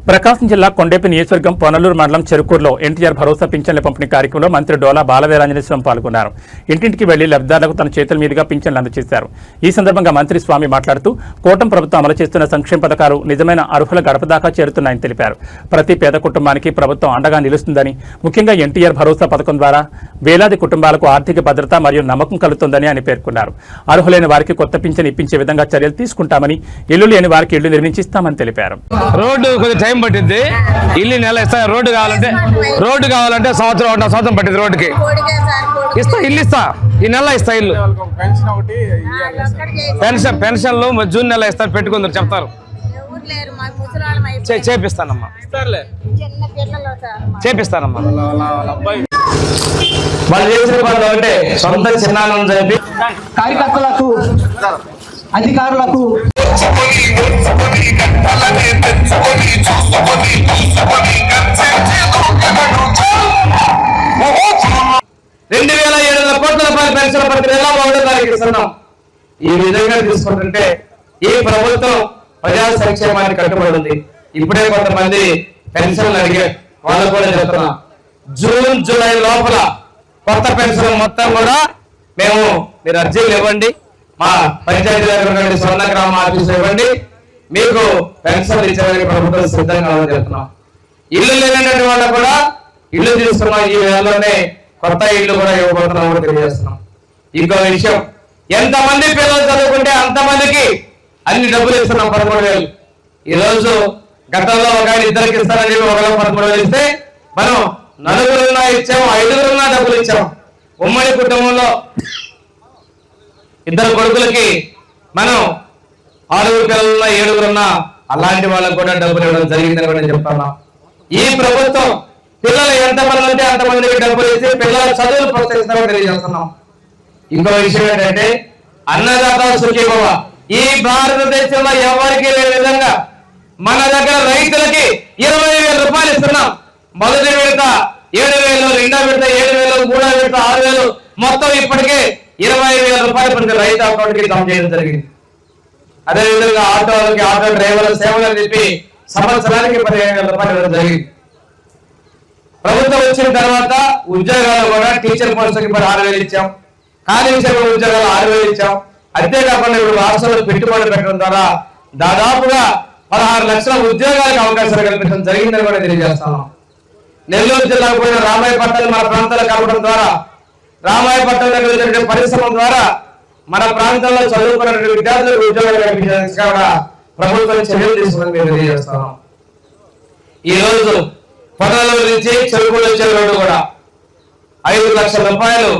ప్రకాశం జిల్లా కొండేపి నియోజకవర్గం పొనలూరు మండలం చెరుకూరులో ఎన్టీఆర్ భరోసా పింఛన్ల పంపిణీ కార్యక్రమంలో మంత్రి డోలా బాలవీరాంజనేయ స్వామి పాల్గొన్నారు. ఇంటింటికి వెళ్లి లబ్ధిదారులకు తన చేతుల మీదుగా పింఛన్లు అందజేశారు. ఈ సందర్భంగా మంత్రి స్వామి మాట్లాడుతూ కూటమి ప్రభుత్వం అమలు చేస్తున్న సంక్షేమ పథకాలు నిజమైన అర్హుల గడప దాకా చేరుతున్నాయని తెలిపారు. ప్రతి పేద కుటుంబానికి ప్రభుత్వం అండగా నిలుస్తుందని, ముఖ్యంగా ఎన్టీఆర్ భరోసా పథకం ద్వారా వేలాది కుటుంబాలకు ఆర్థిక భద్రత మరియు నమ్మకం కలుగుతుందని ఆయన పేర్కొన్నారు. అర్హులైన వారికి కొత్త పింఛన్ ఇప్పించే విధంగా చర్యలు తీసుకుంటామని, ఇల్లు లేని వారికి ఇళ్లు నిర్మించిస్తామని తెలిపారు. పట్టింది ఇల్లు నెల ఇస్తా. రోడ్డు కావాలంటే సంవత్సరం పట్టింది. రోడ్డుకి ఇస్తా, ఇల్లు ఇస్తా, ఈ నెల ఇస్తా ఇల్లు. పెన్షన్లు జూన్ నెల ఇస్తారు, పెట్టుకుందరు చెప్తారు. చేపిస్తానమ్మా, చేపిస్తానమ్మా. వాళ్ళు చేసిన పనులు ఒకటే, సొంత చిన్నాలను చెప్పి కార్యకర్తలకు, అధికారులకు ₹2,700 పెన్షన్ ప్రతి నెల 1వ తారీఖు ఇస్తున్నాం. ఈ విధంగా తీసుకుంటుంటే ఈ ప్రభుత్వం ప్రజా సంక్షేమానికి కట్టుబడి ఉంది. ఇప్పుడే కొంతమంది పెన్షన్లు అడిగే వాళ్ళు కూడా చెప్తున్నా, జూన్ జూలై లోపల కొత్త పెన్షన్ మొత్తం కూడా మీరు అర్జీలు ఇవ్వండి, మా పంచాయతీ దగ్గర స్వర్ణ గ్రామ ఆఫీసు ఇవ్వండి, మీకు పెన్షన్ ఇచ్చేదానికి ప్రభుత్వం సిద్ధంగా ఉందని చెప్తున్నాం. ఇల్లు లేనటువంటి వాళ్ళు కూడా ఇల్లు తీసుకున్నాం. ఈ వేళలోనే కొత్త ఇల్లు కూడా ఇవ్వబోతున్నాం కూడా తెలియజేస్తున్నాం. ఇంకో విషయం, ఎంతమంది పిల్లలు చదువుకుంటే అంతమందికి అన్ని డబ్బులు ఇస్తున్నాం. 13,000. ఈ రోజు గతంలో ఒక ఇద్దరికి ఇస్తారని ఒకరు 13,000 ఇస్తే మనం 4 ఇచ్చాము, 5 డబ్బులు ఇచ్చాం. ఉమ్మడి కుటుంబంలో 2 కొడుకులకి మనం 6 పిల్లలున్నా 7 అలాంటి వాళ్ళకు కూడా డబ్బులు ఇవ్వడం జరిగిందని కూడా చెప్తున్నాం. ఈ ప్రభుత్వం పిల్లలు ఎంతమంది ఉంటే అంతమందికి డబ్బులు ఇచ్చి పిల్లల చదువులు ప్రోత్సహిస్తామని తెలియజేస్తున్నాం. ఇంకో విషయం ఏంటంటే, అన్నదాత సుఖీభవ. ఈ భారతదేశంలో ఎవరికి లేని విధంగా మన దగ్గర రైతులకి 20,000 రూపాయలు ఇస్తున్నాం. మొదటి విడత 7,000, రెండో విడత 7,000, మూడో విడత 6,000, మొత్తం ఇప్పటికే 20,000 రూపాయలు ప్రతి రైతు అకౌంట్ కి జమ చేయడం జరిగింది. అదేవిధంగా ఆటోలకి, ఆటో డ్రైవర్ల సేవలు చెప్పి సంవత్సరానికి 15,000 రూపాయలు ఇవ్వడం జరిగింది. ప్రభుత్వం వచ్చిన తర్వాత ఉద్యోగాలు కూడా టీచర్ పోస్టులకి 6,000 ఇచ్చాం, కానిస్టేబుల్ ఉద్యోగాలు 6,000 ఇచ్చాం. అంతేకాకుండా ఇప్పుడు రాష్ట్రంలో పెట్టుబడులు పెట్టడం ద్వారా దాదాపుగా 16 లక్షల ఉద్యోగాలకు అవకాశాలు కల్పించడం జరిగిందని కూడా తెలియజేస్తున్నాం. నెల్లూరు జిల్లాకు పోయిన రామాయపట్నం మన ప్రాంతాలకు కలపడం ద్వారా, రామాయపట్నం దగ్గర పరిశ్రమ ద్వారా మన ప్రాంతంలో చదువుకున్న విద్యార్థులకు ఉద్యోగాలు కల్పించడానికి కూడా ప్రభుత్వం చర్యలు తీసుకుందని మేము తెలియజేస్తున్నాం. ఈ రోజు పొనలూరు నుంచి చెరుకూరు వచ్చే రోడ్డు కూడా 5 లక్షల రూపాయలు